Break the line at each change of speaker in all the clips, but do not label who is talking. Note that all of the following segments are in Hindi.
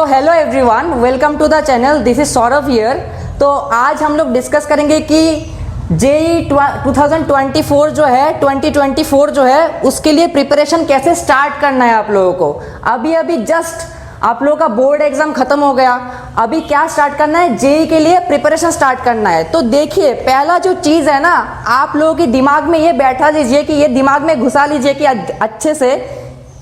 So hello everyone, welcome to the channel. This is Saurabh here. तो आज हम लोग डिस्कस करेंगे कि जेई 2024 जो है 2024 जो है उसके लिए प्रिपरेशन कैसे स्टार्ट करना है आप लोगों को। अभी जस्ट आप लोगों का बोर्ड एग्जाम खत्म हो गया, अभी क्या स्टार्ट करना है, जेई के लिए प्रिपरेशन स्टार्ट करना है। तो देखिए, पहला जो चीज है ना, आप लोगों के दिमाग में ये बैठा लीजिए कि ये दिमाग में घुसा लीजिए कि अच्छे से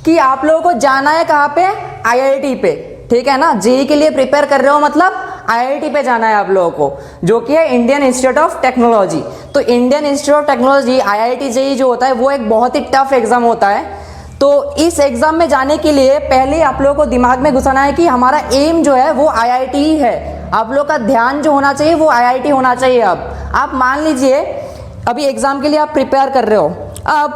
कि आप लोगों को जाना है कहाँ पे, आईआईटी पे। ठीक है ना, जेई के लिए प्रिपेयर कर रहे हो मतलब आईआईटी पे जाना है आप लोगों को, जो कि है इंडियन इंस्टीट्यूट ऑफ टेक्नोलॉजी। तो Indian Institute of Technology IIT JEE जो होता है वो एक बहुत ही टफ एग्जाम होता है। तो इस एग्जाम में जाने के लिए पहले आप लोगों को दिमाग में घुसाना है कि हमारा एम जो है वो आईआईटी ही है। आप लोग का ध्यान जो होना चाहिए वो आईआईटी होना चाहिए। अब आप मान लीजिए अभी एग्जाम के लिए आप प्रिपेयर कर रहे हो, अब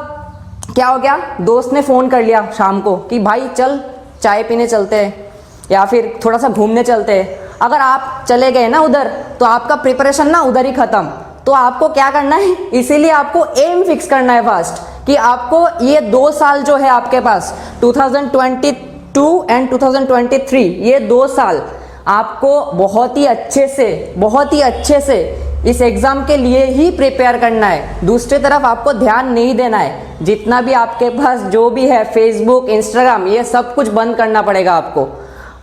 क्या हो गया, दोस्त ने फोन कर लिया शाम को कि भाई चल चाय पीने चलते हैं या फिर थोड़ा सा घूमने चलते हैं। अगर आप चले गए ना उधर तो आपका प्रिपरेशन ना उधर ही खत्म। तो आपको क्या करना है, इसीलिए आपको एम फिक्स करना है फर्स्ट कि आपको ये 2 साल जो है आपके पास 2022 एंड 2023, ये 2 साल आपको बहुत ही अच्छे से इस एग्जाम के लिए ही प्रिपेयर करना है। दूसरी तरफ आपको ध्यान नहीं देना है। जितना भी आपके पास जो भी है फेसबुक, इंस्टाग्राम, ये सब कुछ बंद करना पड़ेगा आपको।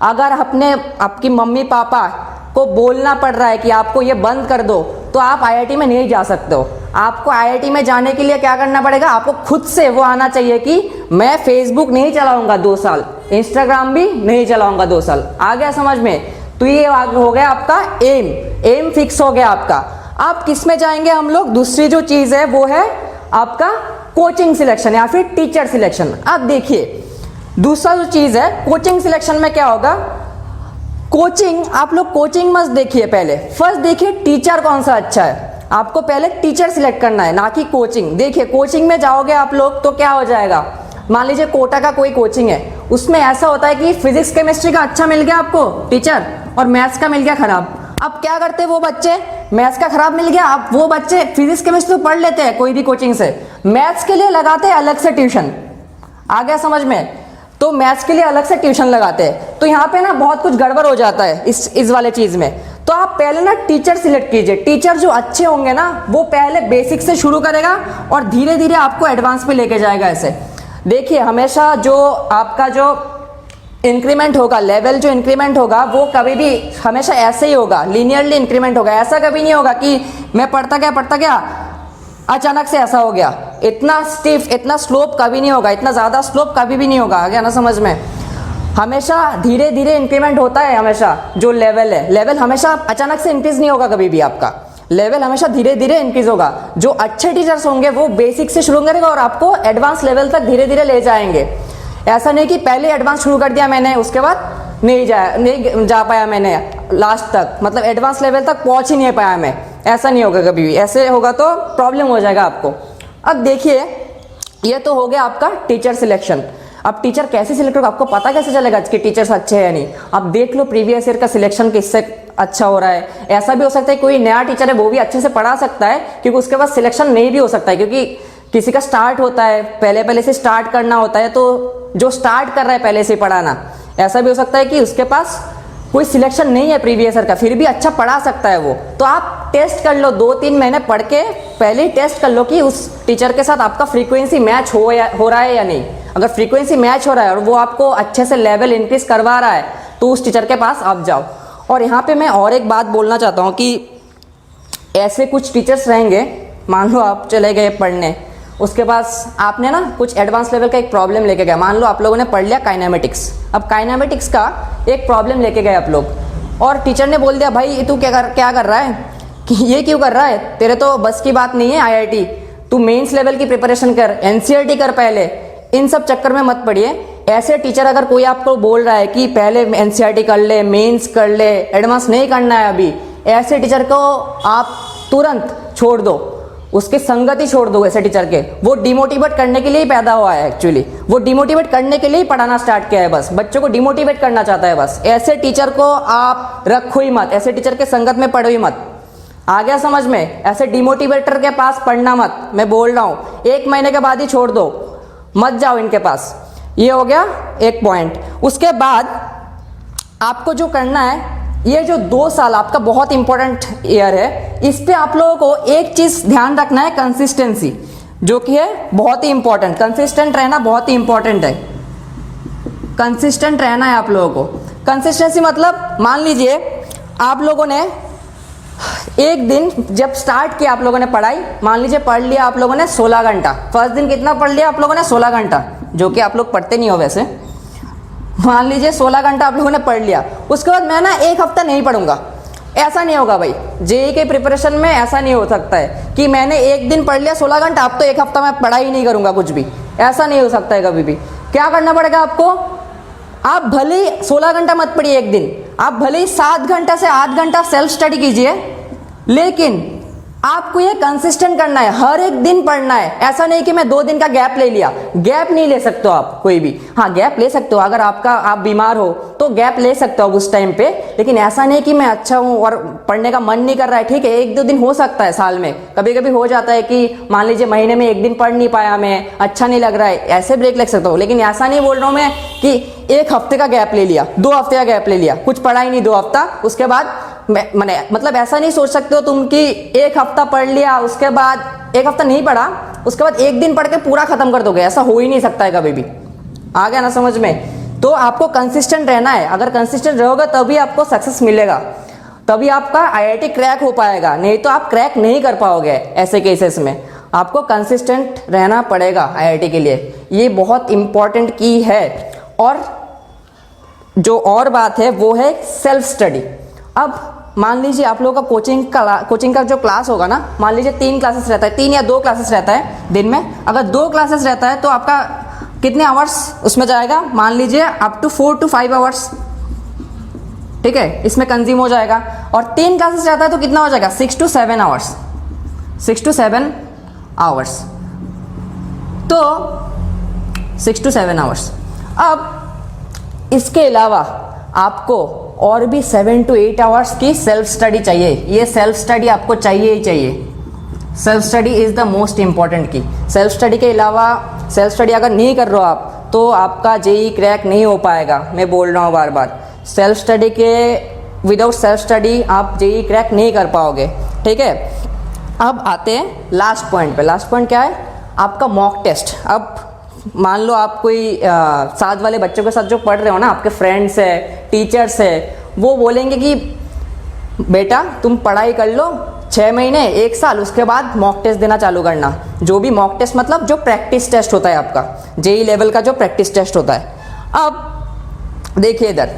अगर आपकी मम्मी पापा को बोलना पड़ रहा है कि आपको ये बंद कर दो, तो आप आईआईटी में नहीं जा सकते हो। आपको आईआईटी में जाने के लिए क्या करना पड़ेगा, आपको खुद से वो आना चाहिए कि मैं फेसबुक नहीं चलाऊंगा 2 साल, इंस्टाग्राम भी नहीं चलाऊंगा 2 साल। आ गया समझ में? तो ये हो गया आपका एम फिक्स हो गया आपका। अब किस में जाएंगे हम लोग, दूसरी जो चीज है वो है आपका कोचिंग सिलेक्शन या फिर टीचर सिलेक्शन। अब देखिए, दूसरा जो चीज है कोचिंग सिलेक्शन में क्या होगा, कोचिंग आप लोग कोचिंग मत देखिए, पहले फर्स्ट देखिए टीचर कौन सा अच्छा है। आपको पहले टीचर सिलेक्ट करना है, ना कि कोचिंग। देखिए कोचिंग में जाओगे आप लोग तो क्या हो जाएगा, मान लीजिए कोटा का कोई कोचिंग है, उसमें ऐसा होता है कि फिजिक्स केमिस्ट्री का अच्छा मिल गया आपको टीचर और मैथ्स का मिल गया खराब। अब क्या करते हैं वो बच्चे, मैथ्स का खराब मिल गया, अब वो बच्चे फिजिक्स केमिस्ट्री तो पढ़ लेते हैं कोई भी कोचिंग से, मैथ्स के लिए लगाते हैं अलग से ट्यूशन। आ गया समझ में? तो मैथ्स के लिए अलग से ट्यूशन लगाते हैं। तो यहाँ पे ना बहुत कुछ गड़बड़ हो जाता है इस वाले चीज में। तो आप पहले ना टीचर सिलेक्ट कीजिए। टीचर जो अच्छे होंगे ना वो पहले बेसिक से शुरू करेगा और धीरे धीरे आपको एडवांस पे लेके जाएगा। ऐसे देखिए, हमेशा जो आपका जो इंक्रीमेंट होगा, लेवल जो इंक्रीमेंट होगा वो कभी भी हमेशा ऐसे ही होगा, लीनियरली इंक्रीमेंट होगा। ऐसा कभी नहीं होगा कि मैं पढ़ता गया अचानक से ऐसा हो गया। इतना स्टिफ, इतना स्लोप कभी नहीं होगा, इतना ज्यादा स्लोप कभी भी नहीं होगा। आ गया ना समझ में? हमेशा धीरे धीरे इंक्रीमेंट होता है। हमेशा जो लेवल है, लेवल हमेशा अचानक से इंक्रीज नहीं होगा कभी भी। आपका लेवल हमेशा धीरे धीरे इंक्रीज होगा। जो अच्छे टीचर्स होंगे वो बेसिक से शुरू करेंगे और आपको एडवांस लेवल तक धीरे धीरे ले जाएंगे। ऐसा नहीं कि पहले एडवांस शुरू कर दिया मैंने, उसके बाद नहीं जा पाया मैंने लास्ट तक, मतलब एडवांस लेवल तक पहुंच ही नहीं पाया मैं। ऐसा नहीं होगा कभी भी। ऐसे होगा तो प्रॉब्लम हो जाएगा आपको। अब देखिए, ये तो हो गया आपका टीचर सिलेक्शन। अब टीचर कैसे सिलेक्ट होगा, आपको पता कैसे चलेगा कि टीचर्स अच्छे हैं या नहीं? आप देख लो प्रीवियस ईयर का सिलेक्शन किससे अच्छा हो रहा है। ऐसा भी हो सकता है कोई नया टीचर है वो भी अच्छे से पढ़ा सकता है, क्योंकि उसके पास सिलेक्शन नहीं भी हो सकता है, क्योंकि किसी का स्टार्ट होता है, पहले से स्टार्ट करना होता है। तो जो स्टार्ट कर रहा है पहले से पढ़ाना, ऐसा भी हो सकता है कि उसके पास कोई सिलेक्शन नहीं है प्रीवियस ईयर का, फिर भी अच्छा पढ़ा सकता है वो। तो आप टेस्ट कर लो, 2-3 महीने पढ़ के पहले ही टेस्ट कर लो कि उस टीचर के साथ आपका फ्रीक्वेंसी मैच हो रहा है या नहीं। अगर फ्रीक्वेंसी मैच हो रहा है और वो आपको अच्छे से लेवल इंक्रीज करवा रहा है तो उस टीचर के पास आप जाओ। और यहाँ पे मैं और एक बात बोलना चाहता हूँ कि ऐसे कुछ टीचर्स रहेंगे, मान लो आप चले गए पढ़ने, उसके पास आपने ना कुछ एडवांस लेवल का एक प्रॉब्लम लेके गया। मान लो आप लोगों ने पढ़ लिया काइनेमेटिक्स, अब काइनेमेटिक्स का एक प्रॉब्लम लेके गए आप लोग, और टीचर ने बोल दिया भाई तू क्या कर रहा है, कि ये क्यों कर रहा है, तेरे तो बस की बात नहीं है आईआईटी, तू मेंस लेवल की प्रिपरेशन कर, एनसीईआरटी कर पहले। इन सब चक्कर में मत पड़िए। ऐसे टीचर अगर कोई आपको बोल रहा है कि पहले एनसीईआरटी कर ले, मेंस कर ले, एडवांस नहीं करना है अभी, ऐसे टीचर को आप तुरंत छोड़ दो, उसकी संगति छोड़ दो। ऐसे टीचर के, वो डिमोटिवेट करने के लिए ही पैदा हुआ है एक्चुअली, वो डिमोटिवेट करने के लिए ही पढ़ाना स्टार्ट किया है, बस बच्चों को डिमोटिवेट करना चाहता है बस। ऐसे टीचर को आप रखो ही मत, ऐसे टीचर के संगत में पढ़ो ही मत। आ गया समझ में? ऐसे डिमोटिवेटर के पास पढ़ना मत, मैं बोल रहा हूं। 1 महीने के बाद ही छोड़ दो, मत जाओ इनके पास। ये हो गया एक पॉइंट। उसके बाद आपको जो करना है, ये जो 2 साल आपका बहुत इंपॉर्टेंट ईयर है, इस पे आप लोगों को एक चीज ध्यान रखना है, कंसिस्टेंसी, जो कि है बहुत ही इंपॉर्टेंट। कंसिस्टेंट रहना बहुत ही इंपॉर्टेंट है। कंसिस्टेंट रहना है आप लोगों को। कंसिस्टेंसी मतलब मान लीजिए आप लोगों ने एक दिन जब स्टार्ट किया आप लोगों ने पढ़ाई, मान लीजिए पढ़ लिया आप लोगों ने 16 घंटा। फर्स्ट दिन कितना पढ़ लिया आप लोगों ने? 16 घंटा, जो कि आप लोग पढ़ते नहीं हो वैसे। मान लीजिए 16 घंटा आप लोगों ने पढ़ लिया। उसके बाद मैं ना एक हफ्ता नहीं पढ़ूंगा, ऐसा नहीं होगा भाई। जेईई के प्रिपरेशन में ऐसा नहीं हो सकता है कि मैंने एक दिन पढ़ लिया 16 घंटा, अब तो एक हफ्ता मैं पढ़ाई नहीं करूंगा कुछ भी, ऐसा नहीं हो सकता है कभी भी। क्या करना पड़ेगा आपको? आप भले ही 16 घंटा मत पढ़िए एक दिन, आप भले ही 7 घंटा से 8 घंटा सेल्फ स्टडी कीजिए, लेकिन आपको ये कंसिस्टेंट करना है, हर एक दिन पढ़ना है। ऐसा नहीं कि मैं 2 दिन का गैप ले लिया, गैप नहीं ले सकते हो आप कोई भी। हाँ, गैप ले सकते हो, अगर आप बीमार हो तो गैप ले सकते हो उस टाइम पे, लेकिन ऐसा नहीं कि मैं अच्छा हूं और पढ़ने का मन नहीं कर रहा है। ठीक है, 1-2 दिन हो सकता है साल में, कभी कभी हो जाता है कि मान लीजिए महीने में 1 दिन पढ़ नहीं पाया मैं, अच्छा नहीं लग रहा है, ऐसे ब्रेक ले सकता हूँ। लेकिन ऐसा नहीं बोल रहा हूं मैं कि 1 हफ्ते का गैप ले लिया, 2 हफ्ते का गैप ले लिया, कुछ पढ़ा ही नहीं 2 हफ्ता, उसके बाद मतलब ऐसा नहीं सोच सकते हो तुम कि 1 हफ्ता पढ़ लिया, उसके बाद 1 हफ्ता नहीं पढ़ा, उसके बाद 1 दिन पढ़ के पूरा खत्म कर दोगे, ऐसा हो ही नहीं सकता है कभी भी। आ गया ना समझ में? तो आपको कंसिस्टेंट रहना है। अगर कंसिस्टेंट रहोगे तभी आपको सक्सेस मिलेगा, तभी आपका आईआईटी क्रैक हो पाएगा, नहीं तो आप क्रैक नहीं कर पाओगे। ऐसे केसेस में आपको कंसिस्टेंट रहना पड़ेगा आईआईटी के लिए, ये बहुत इंपॉर्टेंट की है। और जो और बात है वो है सेल्फ स्टडी। अब मान लीजिए आप लोगों का कोचिंग का जो क्लास होगा ना, मान लीजिए 3 क्लासेस रहता है, 3 या 2 क्लासेस रहता है दिन में। अगर 2 क्लासेस रहता है तो आपका कितने आवर्स उसमें जाएगा? मान लीजिए अप टू 4 to 5 आवर्स, ठीक है, इसमें कंज्यूम हो जाएगा। और 3 क्लासेस रहता है तो कितना हो जाएगा? 6 to 7 आवर्स, 6 to 7 आवर्स, तो 6 to 7 आवर्स। अब इसके अलावा आपको और भी 7 to 8 आवर्स की सेल्फ स्टडी चाहिए। ये सेल्फ स्टडी आपको चाहिए ही चाहिए। Self study is the most important की। सेल्फ स्टडी के अलावा, सेल्फ स्टडी अगर नहीं कर रहे हो आप तो आपका जेईई क्रैक नहीं हो पाएगा। मैं बोल रहा हूँ बार बार, सेल्फ स्टडी के विदाउट सेल्फ स्टडी आप जेईई क्रैक नहीं कर पाओगे। ठीक है, अब आते हैं लास्ट पॉइंट पे। लास्ट पॉइंट क्या है? आपका मॉक टेस्ट। अब मान लो आप कोई साथ वाले बच्चों के साथ जो पढ़ रहे हो ना, आपके फ्रेंड्स है, टीचर्स है, वो बोलेंगे कि बेटा तुम पढ़ाई कर लो 6 महीने 1 साल, उसके बाद मॉक टेस्ट देना चालू करना। जो भी मॉक टेस्ट मतलब जो प्रैक्टिस टेस्ट होता है आपका, जेईई लेवल का जो प्रैक्टिस टेस्ट होता है। अब देखिए इधर,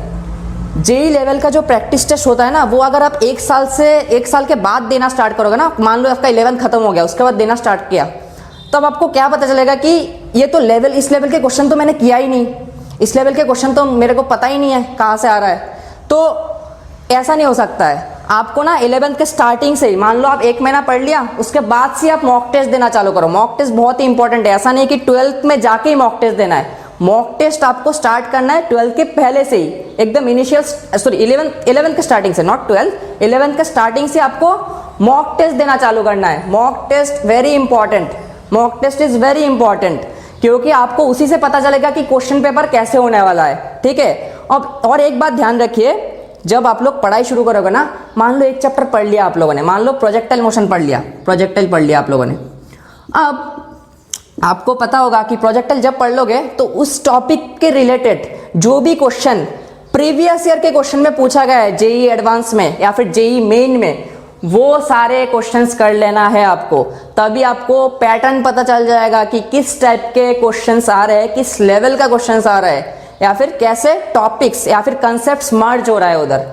जेईई लेवल का जो प्रैक्टिस टेस्ट होता है ना, वो अगर आप 1 साल के बाद देना स्टार्ट करोगे ना, मान लो आपका 11th खत्म हो गया, उसके बाद देना स्टार्ट किया, तब आपको क्या पता चलेगा कि ये तो इस लेवल के क्वेश्चन तो मैंने किया ही नहीं, इस लेवल के क्वेश्चन तो मेरे को पता ही नहीं है कहाँ से आ रहा है। तो ऐसा नहीं हो सकता है। आपको ना 11th के स्टार्टिंग से ही, मान लो आप 1 महीना पढ़ लिया, उसके बाद से आप मॉक टेस्ट देना चालू करो। मॉक टेस्ट बहुत ही इंपॉर्टेंट है। ऐसा नहीं कि 12th में जाके ही मॉक टेस्ट देना है। मॉक टेस्ट आपको स्टार्ट करना है 12th के पहले से ही, एकदम इनिशियल, सॉरी 11th के स्टार्टिंग से, नॉट 12th, 11th के स्टार्टिंग से आपको मॉक टेस्ट देना चालू करना है। Mock test very important, mock test is very important, क्योंकि आपको उसी से पता चलेगा कि क्वेश्चन पेपर कैसे होने वाला है। ठीक है, अब और एक बात ध्यान रखिए, जब आप लोग पढ़ाई शुरू करोगे ना, मान लो एक चैप्टर पढ़ लिया आप लोगों ने, मान लो प्रोजेक्टाइल मोशन पढ़ लिया, प्रोजेक्टाइल पढ़ लिया आप लोगों ने। अब आपको पता होगा कि प्रोजेक्टाइल जब पढ़ लोगे तो उस टॉपिक के रिलेटेड जो भी क्वेश्चन प्रीवियस ईयर के क्वेश्चन में पूछा गया है, जेईई एडवांस में या फिर जेईई मेन में, वो सारे क्वेश्चंस कर लेना है आपको। तभी आपको पैटर्न पता चल जाएगा कि किस टाइप के क्वेश्चंस आ रहे हैं, किस लेवल का क्वेश्चंस आ रहा है, या फिर कैसे टॉपिक्स या फिर कंसेप्ट्स मर्ज हो रहा है उधर।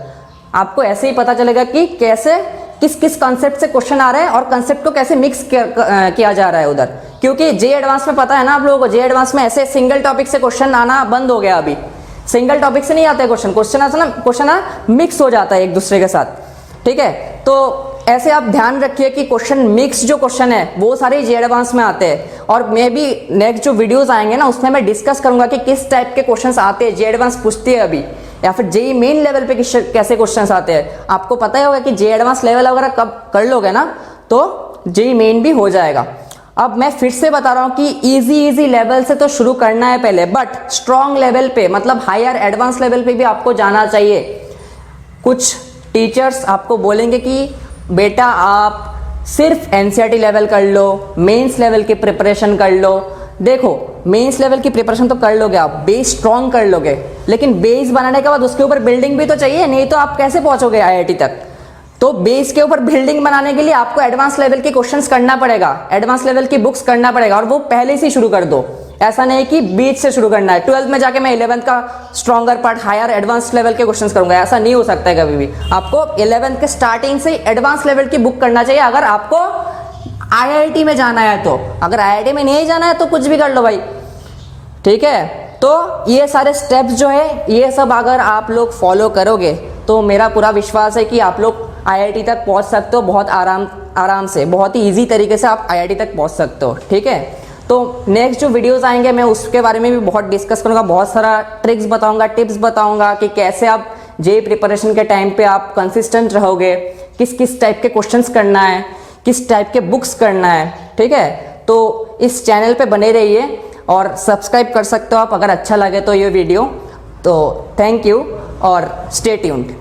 आपको ऐसे ही पता चलेगा कि कैसे किस किस कंसेप्ट से क्वेश्चन आ रहे हैं और कंसेप्ट को कैसे मिक्स किया जा रहा है उधर। क्योंकि जेईई एडवांस में पता है ना आप लोगों को, जेईई एडवांस में ऐसे सिंगल टॉपिक से क्वेश्चन आना बंद हो गया। अभी सिंगल टॉपिक से नहीं आते क्वेश्चन मिक्स हो जाता है एक दूसरे के साथ। ठीक है, तो ऐसे आप ध्यान रखिए कि क्वेश्चन मिक्स जो क्वेश्चन है वो सारे जेईई एडवांस में आते हैं। और मे भी नेक्स्ट जो वीडियोस आएंगे ना, उसमें मैं डिस्कस करूंगा कि किस टाइप के क्वेश्चंस आते हैं, जेईई एडवांस पूछती है अभी, या फिर जेईई मेन लेवल पे कैसे क्वेश्चंस आते हैं। आपको पता ही होगा कि जेईई एडवांस लेवल अगर कब कर लोगे ना तो जेईई मेन भी हो जाएगा। अब मैं फिर से बता रहा हूं कि इजी लेवल से तो शुरू करना है पहले, बट स्ट्रॉन्ग लेवल पे मतलब हायर एडवांस लेवल पे भी आपको जाना चाहिए। कुछ टीचर्स आपको बोलेंगे कि बेटा आप सिर्फ एनसीईआरटी लेवल कर लो, मेंस लेवल की प्रिपरेशन कर लो। देखो मेंस लेवल की प्रिपरेशन तो कर लोगे आप, बेस स्ट्रॉन्ग कर लोगे, लेकिन बेस बनाने के बाद उसके ऊपर बिल्डिंग भी तो चाहिए, नहीं तो आप कैसे पहुंचोगे आईआईटी तक। तो बेस के ऊपर बिल्डिंग बनाने के लिए आपको एडवांस लेवल के क्वेश्चंस करना पड़ेगा, एडवांस लेवल की बुक्स करना पड़ेगा, और वो पहले से शुरू कर दो। ऐसा नहीं कि बीच से शुरू करना है, 12th में जाके मैं 11th का stronger part higher advance level के क्वेश्चंस करूंगा, ऐसा नहीं हो सकता है कभी भी। आपको 11th के स्टार्टिंग से एडवांस लेवल की बुक करना चाहिए अगर आपको आईआईटी में जाना है तो। अगर आईआईटी में नहीं जाना है तो कुछ भी कर लो भाई, ठीक है। तो ये सारे स्टेप्स जो है ये सब अगर आप लोग फॉलो करोगे तो मेरा पूरा विश्वास है कि आप लोग आईआईटी तक पहुंच सकते हो, बहुत आराम से, बहुत ही इजी तरीके से आप आईआईटी तक पहुंच सकते हो, ठीक है। तो नेक्स्ट जो वीडियोस आएंगे मैं उसके बारे में भी बहुत डिस्कस करूंगा, बहुत सारा ट्रिक्स बताऊंगा, टिप्स बताऊंगा कि कैसे आप जेईई प्रिपरेशन के टाइम पे आप कंसिस्टेंट रहोगे, किस किस टाइप के क्वेश्चंस करना है, किस टाइप के बुक्स करना है, ठीक है। तो इस चैनल पे बने रहिए और सब्सक्राइब कर सकते हो आप अगर अच्छा लगे तो ये वीडियो। तो थैंक यू और स्टे ट्यून्ड।